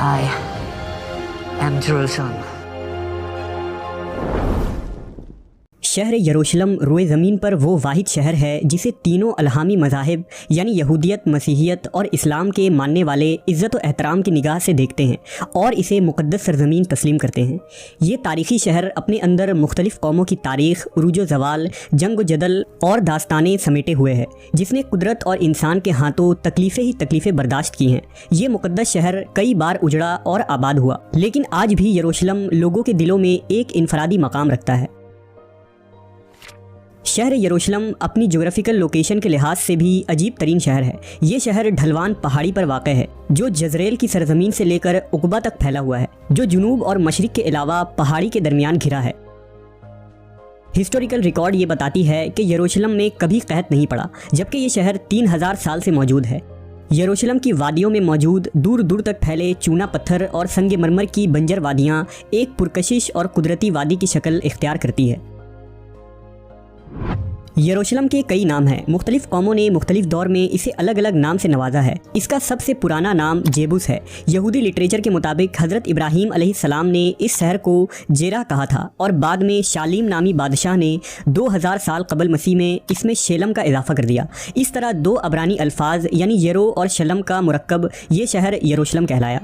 I am Jerusalem. शहर यरूशलेम रोए ज़मीन पर वो वाहिद शहर है जिसे तीनों अलहामी मज़ाहिब यानी यहूदियत, मसीहियत और इस्लाम के मानने वाले इज़्ज़त और एहतराम की निगाह से देखते हैं और इसे मुक़द्दस सरज़मीन तस्लीम करते हैं। ये तारीख़ी शहर अपने अंदर मुख्तलिफ़ कौमों की तारीख़, उरूज व ज़वाल, जंग व जदल और दास्तानें समेटे हुए है, जिसने कुदरत और इंसान के हाथों तकलीफ़ें बर्दाश्त की हैं। ये मुक़द्दस शहर कई बार उजड़ा और आबाद हुआ, लेकिन आज भी यरूशलेम लोगों के दिलों में एक इनफरादी मकाम रखता है। शहर यरूशलेम अपनी ज्योग्राफिकल लोकेशन के लिहाज से भी अजीब तरीन शहर है। ये शहर ढलवान पहाड़ी पर वाक़ है जो जज़रेल की सरज़मीन से लेकर उक़बा तक फैला हुआ है, जो जुनूब और मशरिक़ के अलावा पहाड़ी के दरमियान घिरा है। हिस्टोरिकल रिकॉर्ड ये बताती है कि यरूशलेम में कभी कहत नहीं पड़ा, जबकि ये शहर 3000 साल से मौजूद है। यरूशलेम की वादियों में मौजूद दूर दूर तक फैले चूना पत्थर और संग मरमर की बंजर वादियाँ एक पुरकशिश और कुदरती वादी की शक्ल इख्तियार करती है। यरूशलेम के कई नाम हैं। मुख्तलिफ कौमों ने मुख्तलिफ दौर में इसे अलग अलग नाम से नवाजा है। इसका सबसे पुराना नाम जेबूस है। यहूदी लिटरेचर के मुताबिक हज़रत इब्राहीम अलैहिस्सलाम ने इस शहर को जेरा कहा था और बाद में शालीम नामी बादशाह ने 2000 साल कबल मसीह में इसमें शेलम का इजाफा कर दिया। इस तरह दो अबरानी अल्फाज यानी येरो और शलम का मुरक्कब ये शहर यरूशलेम कहलाया।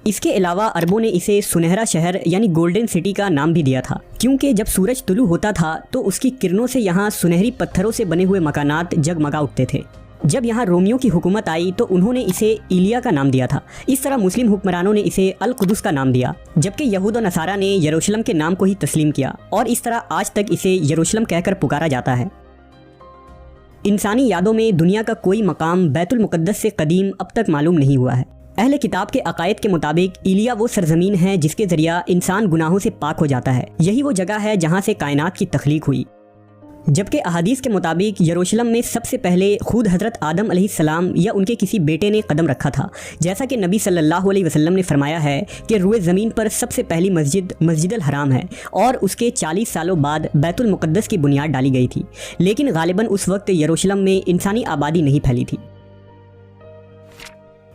इसके अलावा अरबों ने इसे सुनहरा शहर यानी गोल्डन सिटी का नाम भी दिया था, क्योंकि जब सूरज तुलू होता था तो उसकी किरणों से यहाँ सुनहरी पत्थरों से बने हुए मकानात जगमगा उठते थे। जब यहाँ रोमियों की हुकूमत आई तो उन्होंने इसे इलिया का नाम दिया था। इस तरह मुस्लिम हुक्मरानों ने इसे अल कुदस का नाम दिया, जबकि यहूद और नसारा ने यरूशलेम के नाम को ही तस्लीम किया और इस तरह आज तक इसे यरूशलेम कहकर पुकारा जाता है। इंसानी यादों में दुनिया का कोई मकाम बैतुल मुक़द्दस से कदीम अब तक मालूम नहीं हुआ है। अहले किताब के अकायद के मुताबिक इलिया वो सरजमीन है जिसके जरिया इंसान गुनाहों से पाक हो जाता है। यही वो जगह है जहाँ से कायनात की तख्लीक हुई। जबकि अहादीस के मुताबिक यरूशलेम में सबसे पहले खुद हज़रत आदम अलैहिस्सलाम या उनके किसी बेटे ने कदम रखा था। जैसा कि नबी सल्लल्लाहु अलैहि वसल्लम ने फरमाया है कि रुए ज़मीन पर सबसे पहली मस्जिद मस्जिदुल हराम है और उसके 40 सालों बाद बैतुल मुक़द्दस की बुनियाद डाली गई थी, लेकिन गालिबन उस वक्त यरूशलेम में इंसानी आबादी नहीं फैली थी।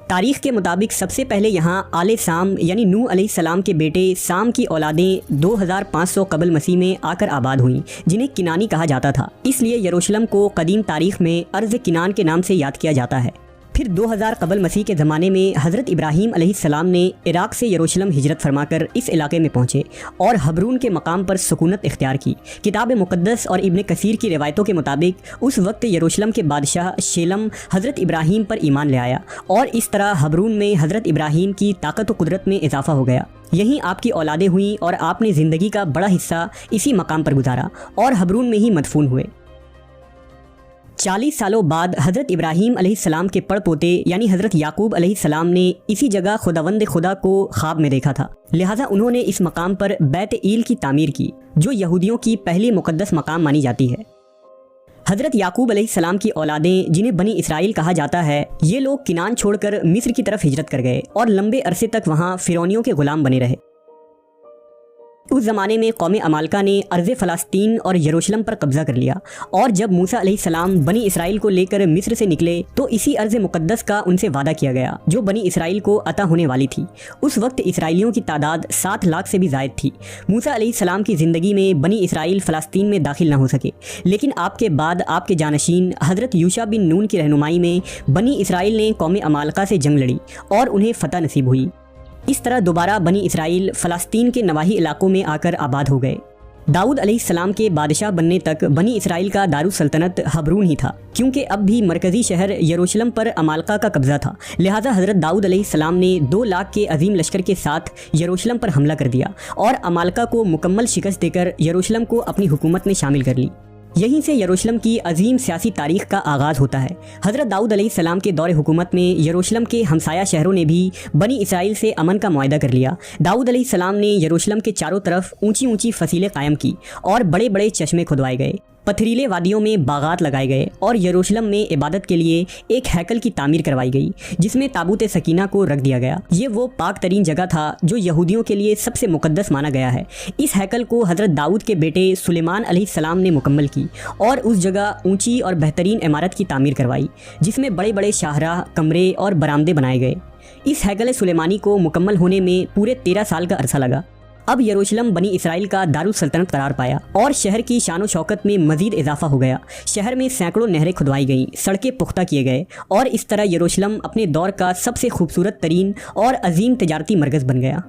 तारीख़ के मुताबिक सबसे पहले यहाँ आले साम यानी नूह अलैहिस्सलाम के बेटे साम की औलादें 2500 कबल मसीह में आकर आबाद हुईं, जिन्हें किनानी कहा जाता था। इसलिए यरूशलेम को कदीम तारीख़ में अर्ज़ किनान के नाम से याद किया जाता है। फिर 2000 कबल मसीह के ज़माने में हज़रत इब्राहीम अलैहिस्सलाम ने इराक़ से यरूशलेम हिजरत फरमाकर इस इलाके में पहुँचे और हबरून के मकाम पर सुकूनत इख्तियार की। किताब मुक़द्दस और इब्न कसीर की रिवायतों के मुताबिक उस वक्त यरूशलेम के बादशाह शेलम हज़रत इब्राहीम पर ईमान ले आया और इस तरह हबरून में हज़रत इब्राहीम की ताकत व कुदरत में इजाफा हो गया। यहीं आपकी औलादें हुईं और आपने ज़िंदगी का बड़ा हिस्सा इसी मकाम पर गुजारा और हबरून में ही मदफून हुए। 40 सालों बाद हज़रत इब्राहीम अलैहिस्सलाम के पड़पोते यानी हज़रत याकूब अलैहिस्सलाम ने इसी जगह खुदावंद खुदा को ख्वाब में देखा था। लिहाजा उन्होंने इस मकाम पर बैत ईल की तामीर की, जो यहूदियों की पहली मुक़द्दस मकाम मानी जाती है। हज़रत याकूब अलैहिस्सलाम की औलादें, जिन्हें बनी इसराइल कहा जाता है, ये लोग किनान छोड़कर मिस्र की तरफ हिजरत कर गए और लंबे अरसे तक वहाँ फ़िरौनियों के ग़ुलाम बने रहे। उस ज़माने में कौम अमालका ने अर्ज़ फ़लस्तीन और यरूशलेम पर कब्ज़ा कर लिया और जब मूसा अलैहिस्सलाम बनी इसराइल को लेकर मिस्र से निकले तो इसी अर्ज़ मुक़द्दस का उनसे वादा किया गया जो बनी इसराइल को अता होने वाली थी। उस वक्त इसराइलियों की तादाद 7 लाख से भी ज़ायद थी। मूसा अलैहिस्सलाम की ज़िंदगी में बनी इसराइल फ़लस्तीन में दाखिल ना हो सके, लेकिन आपके बाद आपके जानशीन हज़रत यूशा बिन नून की रहनुमाई में बनी इसराइल ने कौम अमालका से जंग लड़ी और उन्हें फ़तह नसीब हुई। इस तरह दोबारा बनी इसराइल फ़लस्तीन के नवाही इलाकों में आकर आबाद हो गए। दाऊद अलैहिस्सलाम के बादशाह बनने तक बनी इसराइल का दारुस सल्तनत हबरून ही था, क्योंकि अब भी मरकज़ी शहर यरूशलेम पर अमालका का कब्ज़ा था। लिहाजा हज़रत दाऊद अलैहिस्सलाम ने 2 लाख के अजीम लश्कर के साथ यरूशलेम पर हमला कर दिया और अमालका को मुकम्मल शिकस्त देकर यरूशलेम को अपनी हुकूमत में शामिल कर ली। यहीं से यरूशलेम की अजीम सियासी तारीख़ का आगाज़ होता है। हज़रत दाऊद अलैहिस्सलाम के दौर हुकूमत में यरूशलेम के हमसाया शहरों ने भी बनी इसराइल से अमन का मुआहदा कर लिया। दाऊद अलैहिस्सलाम ने यरूशलेम के चारों तरफ ऊंची ऊंची फसीलें कायम की और बड़े बड़े चश्मे खुदवाए गए, पथरीले वादियों में बागात लगाए गए और यरूशलेम में इबादत के लिए एक हैकल की तामीर करवाई गई जिसमें ताबूत सकीना को रख दिया गया। ये वो पाक तरीन जगह था जो यहूदियों के लिए सबसे मुकद्दस माना गया है। इस हैकल को हज़रत दाऊद के बेटे सुलेमान अलैहिस्सलाम ने मुकम्मल की और उस जगह ऊंची और बेहतरीन इमारत की तामीर करवाई जिसमें बड़े बड़े शाहराह, कमरे और बरामदे बनाए गए। इस हैकल सुलेमानी को मुकम्मल होने में पूरे 13 साल का अरसा लगा। अब यरूशलेम बनी इसराइल का दारुल सल्तनत करार पाया और शहर की शान शौकत में मजीद इजाफा हो गया। शहर में सैकड़ों नहरें खुदवाई गईं, सड़कें पुख्ता किए गए और इस तरह यरूशलेम अपने दौर का सबसे खूबसूरत तरीन और अजीम तजारती मरकज़ बन गया।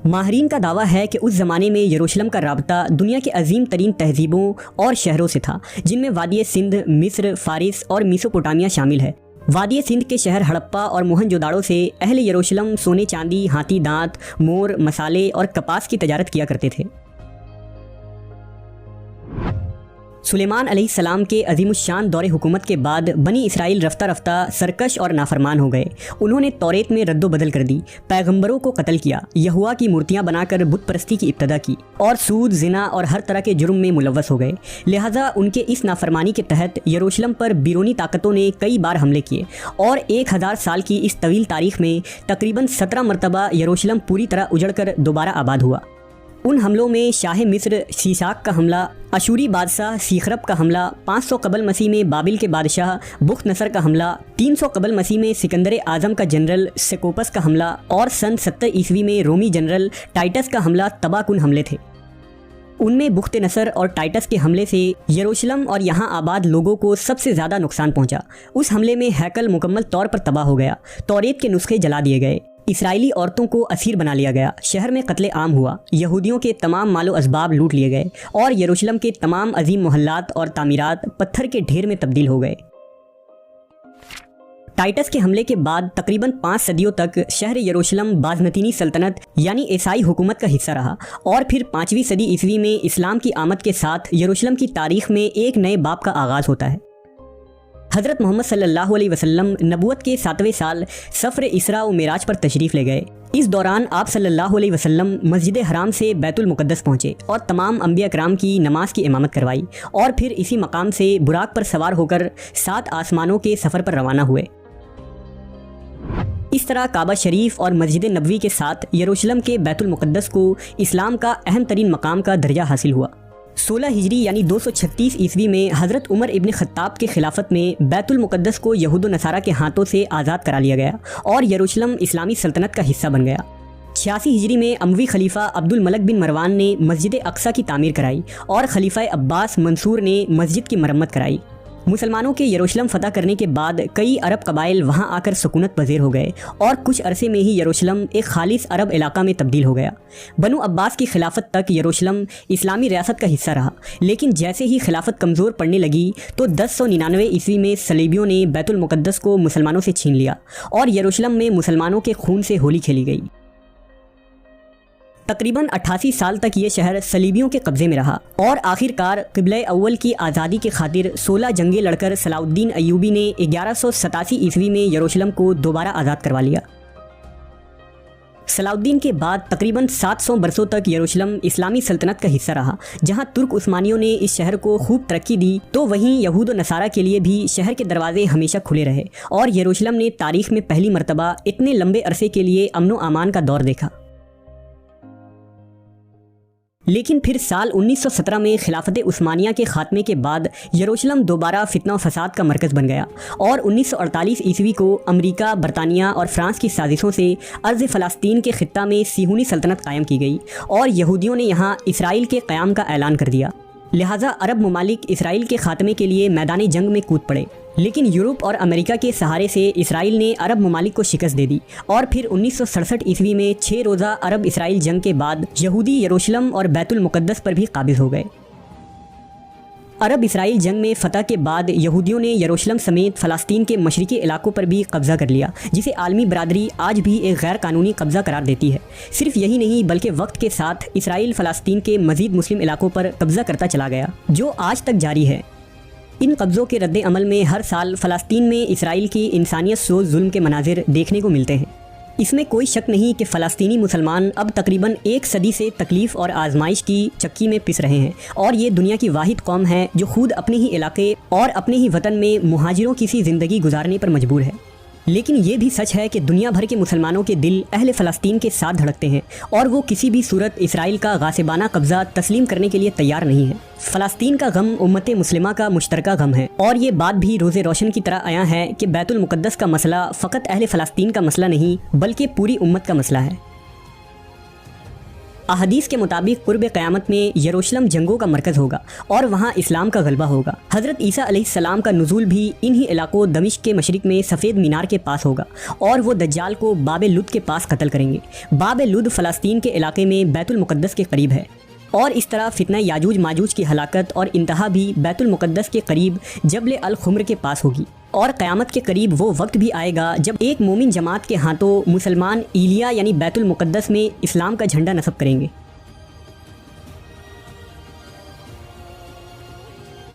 माहरीन का दावा है कि उस ज़माने में यरूशलेम का राब्ता दुनिया के अजीम तरीन तहजीबों और शहरों से था, जिनमें वादी सिंध, मिस्र, फारिस और मेसोपोटामिया शामिल है। वादी सिंध के शहर हड़प्पा और मोहनजोदाड़ो से अहले यरूशलेम सोने चांदी, हाथी दांत, मोर, मसाले और कपास की तजारत किया करते थे। सुलेमान अलैहिस्सलाम के अजीमुश्शान दौरे हुकूमत के बाद बनी इसराइल रफ्ता रफ्ता सरकश और नाफरमान हो गए। उन्होंने तौरेत में रद्दो बदल कर दी, पैगंबरों को कत्ल किया, यहुआ की मूर्तियां बनाकर बुत परस्ती की इब्तदा की और सूद, जिना और हर तरह के जुर्म में मुलव्वस हो गए। लिहाजा उनके इस नाफरमानी के तहत यरूशलेम पर बैरूनी ताकतों ने कई बार हमले किए और 1000 साल की इस तवील तारीख में तकरीबन 17 मरतबा यरूशलेम पूरी तरह उजड़कर दोबारा आबाद हुआ। उन हमलों में शाह मिस्र शीशाक का हमला, अशूरी बादशाह सीखरब का हमला, 500 कबल मसीह में बाबिल के बादशाह बुख्त नसर का हमला, 300 कबल मसीह में सिकंदर आज़म का जनरल सेकोपस का हमला और सन 70 ईस्वी में रोमी जनरल टाइटस का हमला तबाहकुन हमले थे। उनमें बुख्त नसर और टाइटस के हमले से यरूशलेम और यहाँ आबाद लोगों को सबसे ज़्यादा नुकसान पहुँचा। उस हमले में हैकल मुकम्मल तौर पर तबाह हो गया, तौरेत के नुस्खे जला दिए गए, इसराइली औरतों को असीर बना लिया गया, शहर में कत्ले आम हुआ, यहूदियों के तमाम मालो असबाब लूट लिए गए और यरूशलेम के तमाम अजीम मोहल्लात और तामीरात पत्थर के ढेर में तब्दील हो गए। टाइटस के हमले के बाद तकरीबन 5 सदियों तक शहर यरूशलेम बाज़नतीनी सल्तनत यानी ईसाई हुकूमत का हिस्सा रहा और फिर 5वीं सदी ईस्वी में इस्लाम की आमद के साथ यरूशलेम की तारीख में एक नए बाब का आगाज़ होता है। हज़रत मोहम्मद सल्लल्लाहु अलैहि वसल्लम नबूवत के 7वें साल सफ़र इसरा व मेराज पर तशरीफ़ ले गए। इस दौरान आप सल्लल्लाहु अलैहि वसल्लम मस्जिद हराम से बैतुल मुक़द्दस पहुँचे और तमाम अंबिया कराम की नमाज की इमामत करवाई और फिर इसी मकाम से बुराक पर सवार होकर 7 आसमानों के सफ़र पर रवाना हुए। इस तरह काबा शरीफ और मस्जिद नबवी के साथ यरूशलेम के बैतुल मुक़द्दस को इस्लाम का अहम तरीन मकाम का दर्जा हासिल हुआ। 16 हिजरी यानी 236 ईस्वी में हज़रत उमर इब्न ख़त्ताब के खिलाफत में बैतुल मुक़द्दस को यहूद नसारा के हाथों से आज़ाद करा लिया गया और यरूशलेम इस्लामी सल्तनत का हिस्सा बन गया। 86 हिजरी में अमवी खलीफा अब्दुल मलक बिन मरवान ने मस्जिद अक्सा की तामीर कराई और खलीफा अब्बास मंसूर ने मस्जिद की मरम्मत कराई। मुसलमानों के यरूशलेम फतह करने के बाद कई अरब कबाइल वहां आकर सुकूनत पज़ीर हो गए और कुछ अरसे में ही यरूशलेम एक खालिस अरब इलाका में तब्दील हो गया। बनु अब्बास की खिलाफत तक यरूशलेम इस्लामी रियासत का हिस्सा रहा, लेकिन जैसे ही खिलाफत कमज़ोर पड़ने लगी तो 1099 ईस्वी में सलीबियों ने बैतुल मुक़द्दस को मुसलमानों से छीन लिया और यरूशलेम में मुसलमानों के खून से होली खेली गई। तकरीबन 88 साल तक ये शहर सलीबियों के कब्ज़े में रहा और आखिरकार क़िबला अव्वल की आज़ादी के खातिर 16 जंगें लड़कर सलाउद्दीन अय्यूबी ने 1187 ईस्वी में यरूशलेम को दोबारा आज़ाद करवा लिया। सलाउद्दीन के बाद तकरीबन 700 बरसों तक यरूशलेम इस्लामी सल्तनत का हिस्सा रहा। जहां तुर्क उस्मानियों ने इस शहर को खूब तरक्की दी तो वहीं यहूद व नसारा के लिए भी शहर के दरवाजे हमेशा खुले रहे और यरूशलेम ने तारीख में पहली मरतबा इतने लंबे अरसे के लिए अमन व अमान का दौर देखा। लेकिन फिर साल 1917 में खिलाफत उस्मानिया के खात्मे के बाद यरूशलेम दोबारा फितना फसाद का मरकज़ बन गया और 1948 ईस्वी को अमेरिका, बरतानिया और फ्रांस की साजिशों से अर्ज़ फ़लस्तीन के ख़ित्ता में सिहूनी सल्तनत कायम की गई और यहूदियों ने यहाँ इसराइल के क़याम का ऐलान कर दिया। लिहाजा अरब ममालिक इसराइल के खात्मे के लिए मैदान जंग में कूद पड़े, लेकिन यूरोप और अमेरिका के सहारे से इसराइल ने अरब ममालिक को शिकस्त दे दी और फिर 1967 ईस्वी में 6 रोज़ा अरब इसराइल जंग के बाद यहूदी यरूशलेम और बैतुल मुक़द्दस पर भी काबिज़ हो गए। अरब इसराइल जंग में फ़तह के बाद यहूदियों ने यरूशलेम समेत फ़लस्तीन के मशरिकी इलाकों पर भी कब्ज़ा कर लिया, जिसे आलमी बरादरी आज भी एक गैर कानूनी कब्ज़ा करार देती है। सिर्फ यही नहीं बल्कि वक्त के साथ इसराइल फ़लस्तीन के मज़ीद मुस्लिम इलाकों पर कब्ज़ा करता चला गया, जो आज तक जारी है। इन कब्ज़ों के रद्द अमल में हर साल फ़लस्तीन में इसराइल की इंसानियत सोज़ जुल्म के मनाजिर देखने को मिलते हैं। इसमें कोई शक नहीं कि फ़लस्तीनी मुसलमान अब तकरीबन 1 सदी से तकलीफ़ और आजमाइश की चक्की में पिस रहे हैं और ये दुनिया की वाहिद कौम है जो खुद अपने ही इलाके और अपने ही वतन में मुहाजिरों की सी ज़िंदगी गुजारने पर मजबूर है। لیکن یہ بھی سچ ہے کہ دنیا بھر کے مسلمانوں کے دل اہل فلسطین کے ساتھ دھڑکتے ہیں اور وہ کسی بھی صورت اسرائیل کا غاصبانہ قبضہ تسلیم کرنے کے لیے تیار نہیں ہے۔ فلسطین کا غم امت مسلمہ کا مشترکہ غم ہے، اور یہ بات بھی روز روشن کی طرح عیاں ہے کہ بیت المقدس کا مسئلہ فقط اہل فلسطین کا مسئلہ نہیں بلکہ پوری امت کا مسئلہ ہے۔ احادیث کے مطابق قرب قیامت میں یروشلم جنگوں کا مرکز ہوگا اور وہاں اسلام کا غلبہ ہوگا۔ حضرت عیسیٰ علیہ السلام کا نزول بھی انہی علاقوں دمشق کے مشرق میں سفید مینار کے پاس ہوگا، اور وہ دجال کو باب لد کے پاس قتل کریں گے۔ باب لد فلسطین کے علاقے میں بیت المقدس کے قریب ہے، اور اس طرح فتنہ یاجوج ماجوج کی ہلاکت اور انتہا بھی بیت المقدس کے قریب جبل الخمر کے پاس ہوگی۔ اور قیامت کے قریب وہ وقت بھی آئے گا جب ایک مومن جماعت کے ہاتھوں مسلمان ایلیا یعنی بیت المقدس میں اسلام کا جھنڈا نصب کریں گے۔